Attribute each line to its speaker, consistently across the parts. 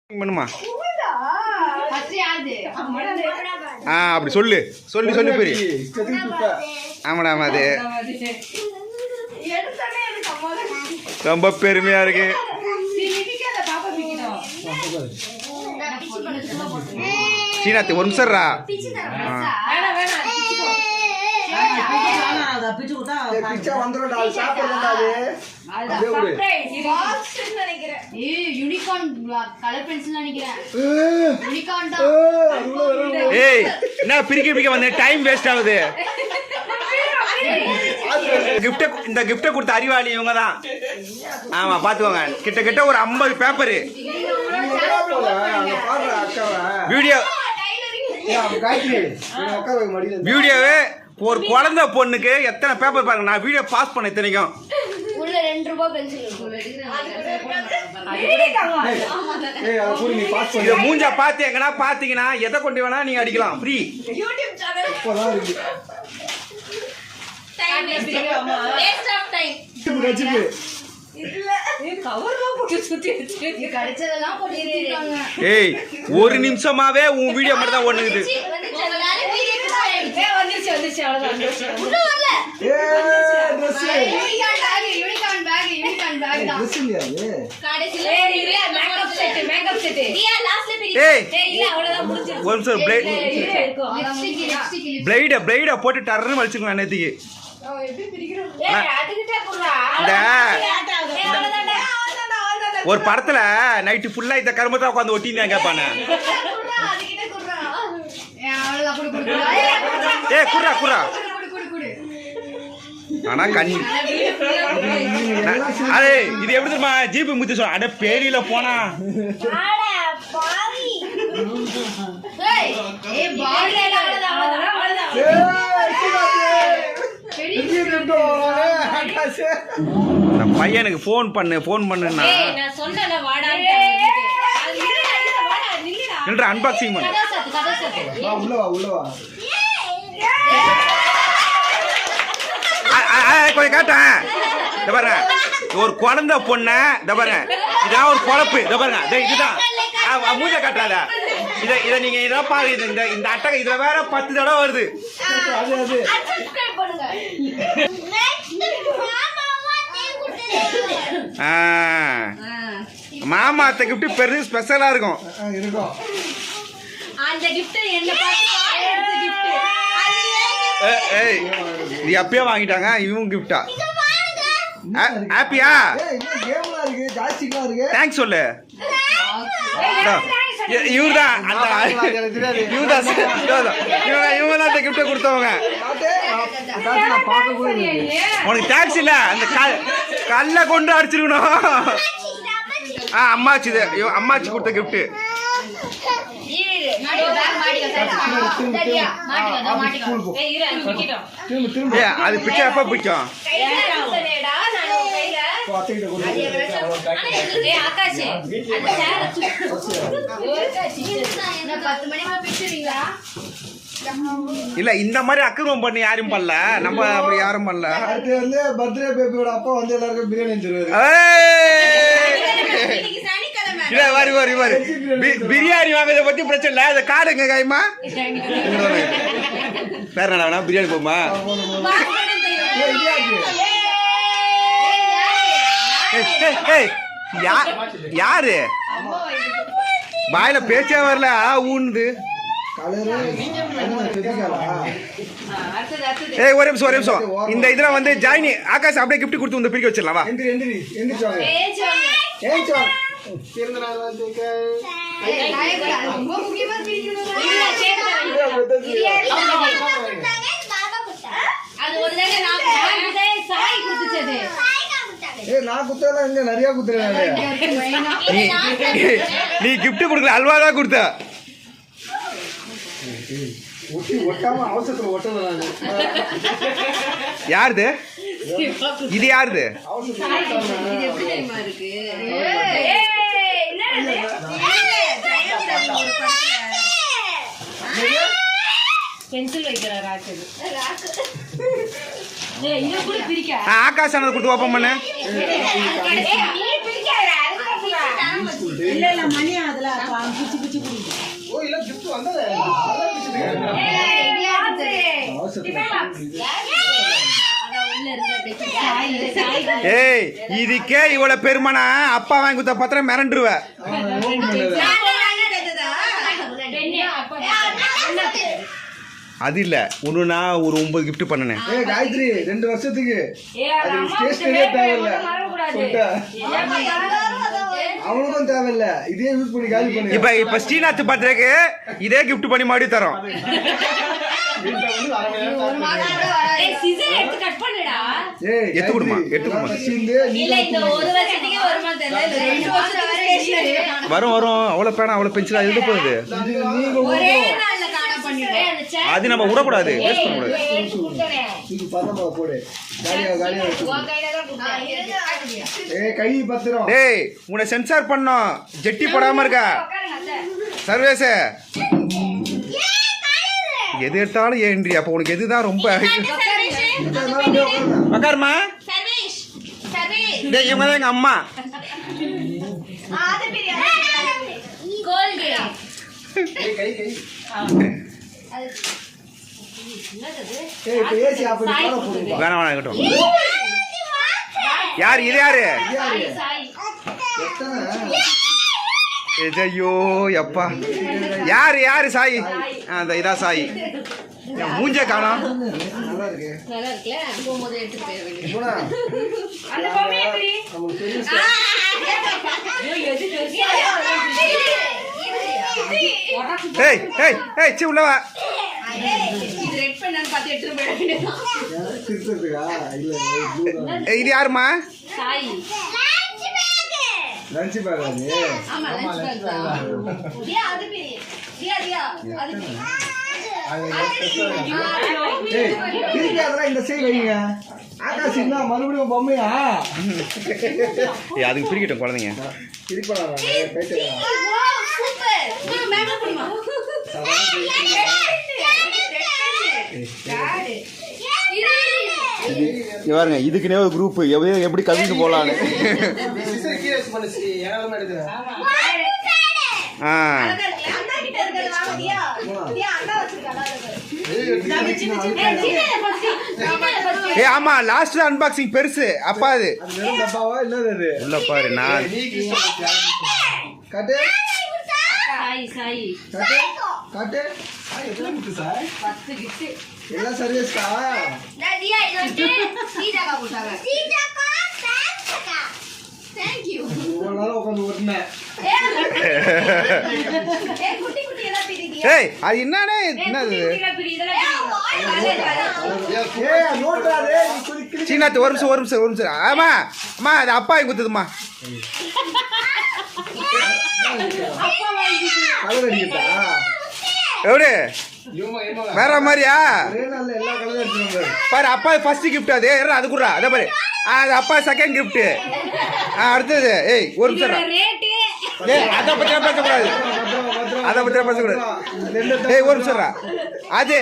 Speaker 1: பண்ணுமா அப்படி சொல்லு சொல்லி சொல்லி பெரிய ஆமாடா அது ரொம்ப பெருமையா இருக்கு. சீனாத்தி ஒரு நிமிஷம்ரா. என்ன பிரிக்க பிரிக்க வந்து டைம் வேஸ்ட் ஆகுது. இந்த கிஃப்ட் கொடுத்த அறிவாளி இவங்க தான். ஆமா பாத்துக்கோங்க. கிட்ட கிட்ட ஒரு 50 பேப்பரு வீடியோவே ஒரு குழந்தை பொண்ணுக்கு எத்தனை பேப்பர் பாருங்க. நான் வீடியோ பாஸ் பண்ண இத்தனைக்கும் மூஞ்சா பாத்து எங்கன்னா பாத்தீங்கன்னா எதை கொண்டு வேணா நீங்க அடிக்கலாம். ஃப்ரீ ஏய் ஒரு நிமிஷமாவே உன் வீடியோ மட்டும் தான் ஒண்ணுது. பிளேட போட்டு டர்னு வலிச்சுக்கணும் நேத்திக்கு. ஒரு படத்துல நைட்டு ஃபுல்லா இந்த கருமத்தை உட்காந்து ஒட்டின்னு கேட்பானே. குர்ரா குர்ரா ஆனா கண்ணி அதே இது எப்படி தெரியுமா ஜிபி முத்தி சொல்ல அட பேரியில போனா பையனுக்கு போன் பண்ணுன்னா அன்பாக்சிங் பண்ண கொஞ்சம் கேட்டேன். இந்த பாருங்க ஒரு குழந்தை பொண்ண இந்த பாருங்க இதான் ஒரு குழப்பு. இந்த பாருங்க இதுதான் மூஞ்ச காட்டுறாத. இதை நீங்க இதான் பாருங்க. இந்த அட்டை இதுல வேற 10 தடவை வருது. மாமா அத்தை கிஃப்ட் பெருசு ஸ்பெஷலா இருக்கும். இது அப்பயே வாங்கிட்டாங்க இவங்க கிஃப்டா. ஹாப்பியா தேங்க்ஸ் சொல்லு. இவர்தான் இவங்க தான் கிஃப்ட கொடுத்தவங்க. உனக்கு தேங்க்ஸ் இல்ல அந்த கல்ல கொண்டு அடிச்சிருக்கணும். அம்மாச்சி கொடுத்த கிஃப்ட். அது பிச்சை எப்ப பிடிக்கும். இல்ல இந்த மாதிரி அக்கிரமம் பண்ணி யாரும் பண்ணல. நம்ம அப்படி யாரும் பண்ணல. பர்த்டே பேபியோட அப்பா வந்து எல்லாருக்கும் பிரியாணி பிரியாணி வாங்கறத பத்தி பிரச்சனை இல்ல. அதை காடுங்க கைமா வேற என்ன பிரியாணி போமா. யாரு வாயில பேச்சே வரல ஊந்து. ஒரு நிமிஷம் இந்த இதுல வந்து ஜாயினி ஆகாஷ் அப்படியே கிஃப்ட் கொடுத்து வந்து பிரிக்க வச்சிடலாம். நீ கிஃப்ட் கொடுக்கல அல்வாதான் கொடுத்த. யாருது இது யாருது. ஆகாஷ் அண்ணன் கொடுத்து ஓபன் பண்ணு.
Speaker 2: ஓ இல்ல gift வந்ததே
Speaker 1: ஏய் இதுக்கே இவ்வளவு பெருமனா அப்பா வாங்கி கொடுத்த பத்திரம் மிரண்டுருவ. அது இல்ல ஒண்ணுனா ஒரு 9 gift பண்ணனே.
Speaker 2: ஏய் காயத்ரி 2 வருஷத்துக்கு அது ஸ்டேஷனரியே தேவையில்ல அவனுக்கும் தேவையில்ல இதே யூஸ் பண்ணி காலி பண்ணு.
Speaker 1: இப்ப ஸ்ரீநாத் பர்த்டேக்கு இதே gift பண்ணி மாடி தரோம். வரும் அவ்வளவு பேனா அவ்வளவு பென்சிலா எழுத போகுது. அது நம்ம விடக்கூடாது, வேஸ்ட் பண்ணக்கூடாது. டேய் உன்னை சென்சார் பண்ணோம், ஜெட்டி போடாம இருக்கா சர்வேஸ். எது எடுத்தாலும் ஏன்றி. அப்ப உனக்கு எதுதான் ரொம்ப உக்காருமா. டேய் இவங்க தான் எங்க அம்மா. வேணாம் இருக்கட்டும். யாரு இது யாரு? ஐயோ எப்பா யாரு யாரு? சாய். அந்த இதா சாய். மூஞ்ச காணோம். ஏய் ஏய் ஏய் சி உள்ளவா. இது யாருமா?
Speaker 2: லஞ்ச் பேக் அது.
Speaker 3: ஆமா லஞ்ச் பேக். தியா அது பெரிய. தியா அது.
Speaker 2: ஏய் திருப்பி அதெல்லாம் இந்த சைடு வைங்க. ஆகாஷ் என்ன மறுபடியும் பொம்மையா?
Speaker 1: ஏய் அதுக்கு பிரிக்கட்டும் குழந்தைங்க.
Speaker 2: திருப்பலாம் கைட்டு.
Speaker 3: சூப்பர். நீ மேல புடிமா.
Speaker 1: பாருங்க இதுக்குனே ஒரு குரூப் எப்படி கவிக்கு போலான்னு. ஆமா லாஸ்ட் அன்பாக்சிங் பெருசு அப்பா. அது உள்ள பாரு. நான்
Speaker 2: கட்டு
Speaker 3: சாய் சாய்
Speaker 2: கட்டு எல்லாம் சர்வீஸ்க்கா?
Speaker 3: தியா இது வந்து சீதாக்கா கொடுத்தாங்க. Seethakka thank you.
Speaker 2: ஒரு நாள் உட்கார்ந்து ஓட்டுனேன்.
Speaker 3: குட்டி குட்டி எல்லாம் பிரிங்க.
Speaker 1: ஏய் அது என்னடா என்னது?
Speaker 2: ஏய் நோட்றாதே நீ குளிக்கு.
Speaker 1: சீனாத்து ஒரு நிமிஷம். ஆமா அம்மா அது அப்பா குத்துதுமா.
Speaker 3: அப்பா வாங்கி
Speaker 2: கலர் அடிக்குதா?
Speaker 1: எப்படி வேற மாதிரியா?
Speaker 2: ஒரே நாள்ல எல்லா கலரும் எடுத்துட்டு
Speaker 1: பாரு அப்பா ஃபர்ஸ்ட் கிஃப்ட். அது அது குடுறா. அத பாரு அது அப்பா செகண்ட் கிஃப்ட். அடுத்தது ஏய் ஒரு நிமிஷம். ஏய் அத பத்தி பேசக்கூடாது. ஏய் ஒரு நிமிஷம். அது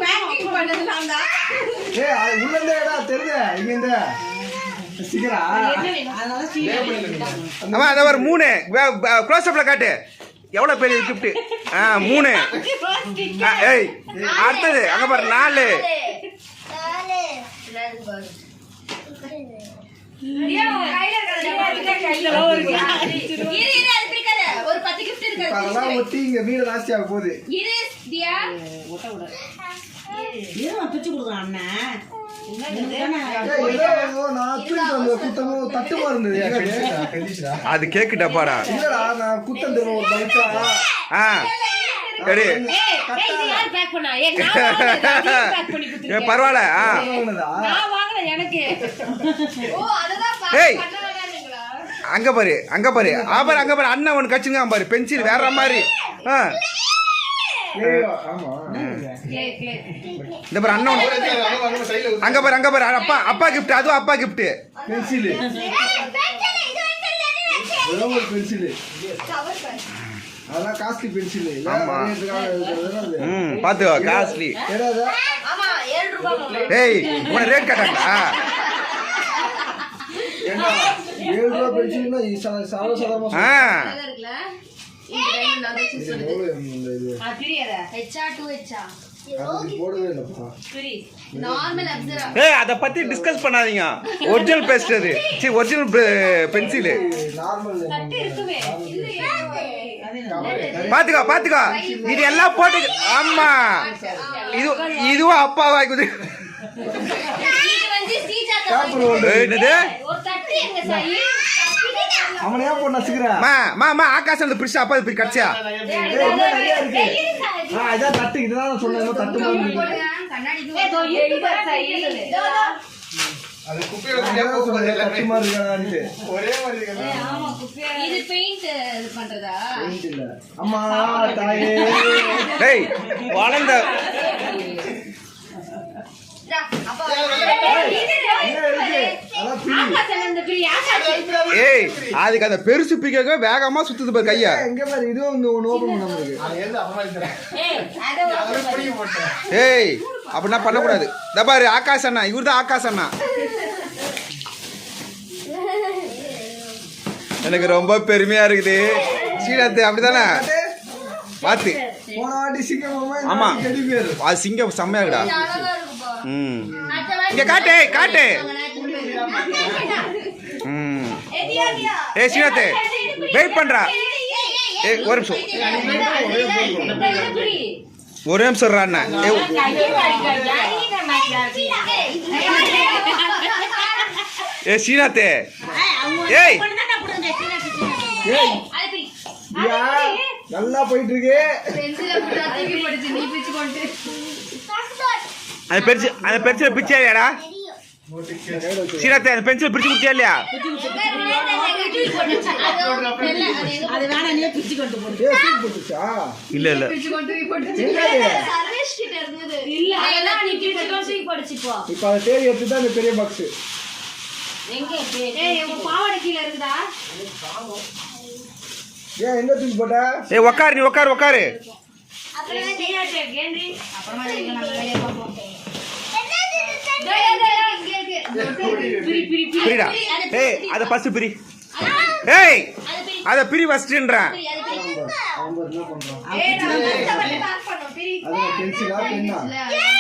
Speaker 3: பேக்கிங் பண்ணது நான் தான்.
Speaker 2: ஏய் அது உள்ளேடா தெரியுது இங்க இந்த சிகரா.
Speaker 1: அம்மா அத ஒரு 3 க்ளோஸ் அப்ல காட்டு. எவ்வளவு பெரிய கிஃப்ட். 3. ஏய் அடுத்தது அங்க பாரு 4.
Speaker 3: ஒரு 10 gift இருக்கு.
Speaker 2: அதெல்லாம் ஒட்டி இங்க வீடு லாஸ்ட் ஆக போகுது.
Speaker 3: இது தியா ஓட்ட ஓட.
Speaker 4: ஏன் பிச்சு கொடுங்க அண்ணா?
Speaker 2: ஏதோ நான் தூக்கிட்டு வந்த குத்தமோ தட்டுமா இருந்தது.
Speaker 1: அது கேக்கு டப்பாடா.
Speaker 2: இல்லடா நான் குத்தம் தருவோம் ஒரு பைக்கா.
Speaker 1: சரி
Speaker 3: இது யார் பேக் பண்ணா? நான் பேக் பண்ணி கொடுத்துட்டேன்.
Speaker 1: பரவாயில்ல.
Speaker 3: நான் வாங்கல எனக்கு. ஓ அதுதான்
Speaker 1: ஏய்
Speaker 3: பண்ணலாம்ங்களா?
Speaker 1: அங்க பாரு அங்க பாரு அண்ணன் ஒன்னு கச்சுங்க பாரு. பென்சில் வேற மாதிரி.
Speaker 2: ஆமா
Speaker 1: இந்த பாரு அண்ணன் அங்க பாரு அப்பா கிஃப்ட். அதுவும் அப்பா கிஃப்ட்.
Speaker 2: பென்சில் ஒரு பென்சில். அதெல்லாம் காஸ்ட்லி பென்சில்.
Speaker 1: ஆமா பாத்துக்கோ காஸ்ட்லி.
Speaker 3: ஆமா 7 ரூபாய்.
Speaker 1: ஏய் உன ரேட் காட்டாங்களா?
Speaker 2: 7 ரூபாய் பென்சில்னா சாதாரணமா
Speaker 3: இருக்குல அதை choose
Speaker 2: இது
Speaker 3: பண்ணுது.
Speaker 2: எவ்வளவு இந்த இது
Speaker 4: பிரியாத
Speaker 3: HA 2HA
Speaker 2: அது போடவே இல்லப்பா.
Speaker 4: பிரி
Speaker 3: நார்மல் அப்சரா
Speaker 1: ஏய் அத பத்தி டிஸ்கஸ் பண்ணாதீங்க. ஒரிஜினல் பேஸ்ட் அது. சீ ஒரிஜினல் பென்சில்.
Speaker 2: நார்மல்
Speaker 4: தட்டு இருக்குமே
Speaker 1: பாத்துக்கோ பாத்துக்கோ. இது எல்லாம் போட்டு ஆமா. இதுவும் அப்பா வாங்குது.
Speaker 3: இது வந்து ஸ்ரீஜாக்கா
Speaker 2: பேப்பர் ஓடு.
Speaker 1: என்னது?
Speaker 3: ஒரு தட்டு எங்க சாயி
Speaker 2: அவனை ஏன் போட்டு நசுக்குற?
Speaker 1: மா ஆகாசம் அந்த பிரிச்சு அப்பா இப்படி கட்சியா.
Speaker 2: இன்னும் நிறைய இருக்கு. இதான் தட்டு. இதுதான் நான் சொன்னேன். ஏதோ தட்டு மாதிரி இருக்கு.
Speaker 5: அது குப்பையில
Speaker 2: நான் சொன்னேன், தட்டு மாதிரி இருக்காடான்ட்டு.
Speaker 5: ஒரே மாதிரி இருக்கு.
Speaker 3: இது பெயிண்ட் இது பண்றதா
Speaker 2: பெயிண்ட் இல்ல. அம்மா தாயே.
Speaker 1: டேய் வளர்ந்த
Speaker 3: அப்பா
Speaker 2: என்ன இருக்கு? அதான் பிரி.
Speaker 1: ஏய் அதுக்கு அந்த பெருசு பிக்க வேகமா சுத்துது பாரு கையா.
Speaker 2: எங்க பாரு, இதுவும் இந்த ஒண்ணு ஓபன் பண்ண முடியுது.
Speaker 5: அது எது அபமானிக்கிறேன். அதை புடிக்க போட்டேன்.
Speaker 1: ஏய் அப்படின்னா பண்ணக்கூடாது. இந்த பாரு ஆகாஷ் அண்ணா இவர்தான் ஆகாஷ் அண்ணா. எனக்கு ரொம்ப பெருமையா இருக்குது. ஸ்ரீநாத் அப்படிதானே பாத்து.
Speaker 2: போன வாட்டி சிங்கமாமா, இந்த
Speaker 1: ஆமா
Speaker 2: வாட்டி டெடி பேர்.
Speaker 1: அது சிங்கம் செம்மையா இருக்குடா.
Speaker 3: அழகா இருக்குப்பா
Speaker 1: இங்க காட்டு காட்டு. ஏய் ஸ்ரீநாத் வெயிட் பண்றா. ஏய் ஒரு நிமிஷம் ஒரு நிமிஷம் அண்ணா. ஏ ஸ்ரீநாத் ஏய்
Speaker 2: ஏய், யா, நல்லா போயிட்டு இருக்கு.
Speaker 1: அந்த பென்சில் பிச்சா இல்லையாடா ஸ்ரீநாத்? அந்த பென்சில் பிடிச்சு குடிச்சா இல்லையா?
Speaker 4: அது வேணா நீ பிச்சு கொண்டு போடு
Speaker 2: ஏய், சீட் போட்டுச்சா?
Speaker 1: இல்ல இல்ல
Speaker 4: இல்ல அதெல்லாம் நீ பிச்சு கொண்டு போடுச்சுப்போ
Speaker 2: இப்ப அதை தேடி எடுத்து தான் இந்த பெரிய பாக்ஸ்.
Speaker 4: எங்க ஏய் உங்க பாவாடை கீழ இருக்குதா
Speaker 2: ஏன் எங்க தூக்கி போட்ட?
Speaker 1: ஏய் உக்காரு நீ உக்காரு உக்காரு.
Speaker 4: கேண்டி அப்புறமா நம்ம வேலைய பாப்போம்
Speaker 1: பிரிடா. ஏய் அத ஃபர்ஸ்ட் பிரி. ஏய் அத பிரி ஃபர்ஸ்ட்ன்றேன்.
Speaker 2: அவங்க என்ன பண்றான்? அது பென்சிலா பென்னா?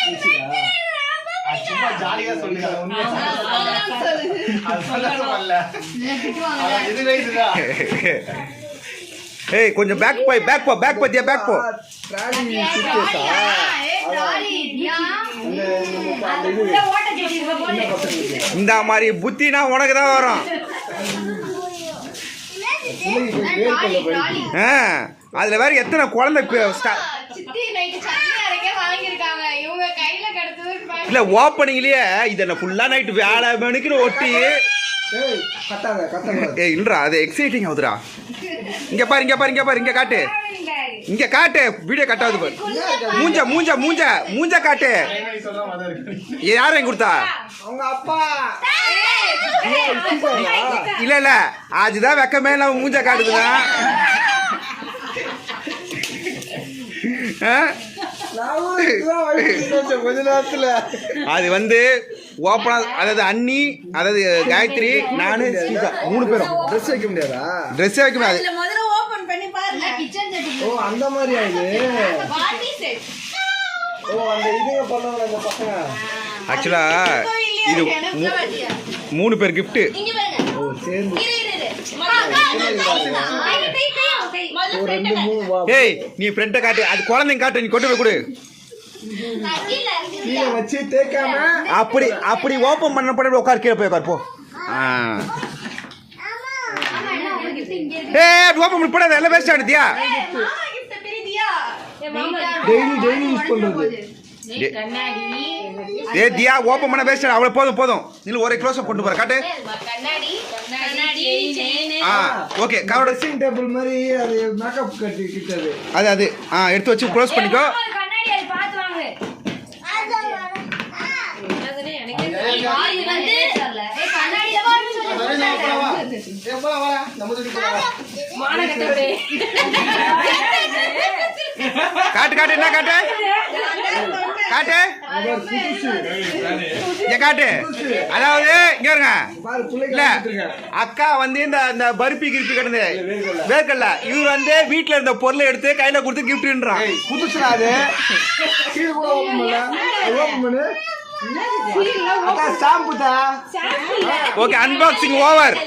Speaker 2: பென்சிலா?
Speaker 5: அது சும்மா ஜாலியா சொல்லுங்க. அது உண்மையா அது சொல்லல. அதான் இதுவே இதுதான்.
Speaker 1: ஏய் கொஞ்சம் பேக் போ தியா பேக் போ.
Speaker 2: ட்ராலி சுத்தேசா? அந்த இது
Speaker 4: ஓட்ட ஜெட்டி போடு
Speaker 1: இந்த மாதிரி புத்தினா உனக்கு தான் வரும்.
Speaker 2: பிள்ளைக்கு போய் பேர் கொள்ள போய்.
Speaker 1: அதுல வேற எத்தனை குழந்தை இல்ல ஓப்பனிங்லயே இத ஃபுல்லா நைட் வேலை மணிக்கு ஒட்டி.
Speaker 2: ஏய், கட்டாத கட்டக்கூடாது.
Speaker 1: ஏய் இல்லடா அது எக்ஸைட்டிங் ஆகுதுடா. இங்க பாரு இங்க காட்டு. இங்க காட்டு வீடியோ கட்டாது பாரு. மூஞ்ச காட்டு.
Speaker 5: நீ சொல்ற மாதிரி இருக்கு.
Speaker 1: யாரும் கொடுத்தா?
Speaker 2: அவங்க அப்பா.
Speaker 1: இல்ல அதுதான் வெக்கமே நம்ம மூஞ்ச காட்டுதுன்னா.
Speaker 2: கொஞ்ச நேரத்துல
Speaker 1: அது வந்து ஓப்பனா அதாவது அண்ணி அதாவது காயத்ரி நானு ஸ்ரீஜா 3 பேரும்
Speaker 2: ட்ரெஸ் வைக்க முடியாதா?
Speaker 1: ட்ரெஸ் வைக்க முடியாது.
Speaker 4: முதல்ல ஓபன் பண்ணி பாருங்க
Speaker 2: ஓ அந்த மாதிரி ஆயுது. ஓ அந்த இதுங்க பண்ணாங்க அந்த பசங்க.
Speaker 1: ஆக்சுவலா இது 3 பேர் கிஃப்ட்.
Speaker 2: ஓ சேர்ந்து
Speaker 4: முதல்ல
Speaker 2: ஒரு 2 3 வா.
Speaker 1: ஏய் நீ ஃப்ரெண்ட காட்டு. அது குழந்தைங்க காட்டு. நீ கொண்டு போய் கொடு.
Speaker 2: கீழே வச்சு தேய்க்காம
Speaker 1: அப்படி ஓபன் பண்ண உட்கார் கீழே போய் உட்கார் போ. ஏய் ஓபன் பண்ணி போடாத எல்லாம் வேஸ்ட் ஆடுதியா.
Speaker 2: டெய்லி யூஸ் பண்றது.
Speaker 4: கண்ணாடி
Speaker 1: ஏய் தியா ஓபன் பண்ண வேஸ்ட் ஆடு. அவ்வளவு போதும். நீ ஒரே க்ளோஸ் அப் கொண்டு போற காட்டு. Okay cover.
Speaker 2: ட்ரெஸ்ஸிங் டேபிள் மாதிரி அது மேக்கப் கட்டி கிட்டது.
Speaker 1: அது எடுத்து வச்சு க்ளோஸ் பண்ணிக்கோ.
Speaker 4: கண்ணாடி அது பாத்து வாங்க அதுனே எனக்கு
Speaker 1: காட்டு என்ன காட்டு. காட்டு
Speaker 2: அது புதுசு.
Speaker 1: இங்க காட்டு அதாவது இங்க இருங்க
Speaker 2: பாரு பிள்ளைங்க
Speaker 1: இல்ல
Speaker 2: வச்சிருக்கேன்.
Speaker 1: அக்கா வந்து இந்த பருப்பி கிருப்பி கிடந்து வேர்க்கல்ல இவர் வந்து வீட்டுல இருந்த பொருளை எடுத்து கையில கொடுத்து கிஃப்ட்ன்றான்
Speaker 2: புதுசுடா அது. கீழே கூட ஓபன் பண்ணல. ஓபன் பண்ணு. அக்கா ஷாம்பு தான்.
Speaker 1: Okay unboxing over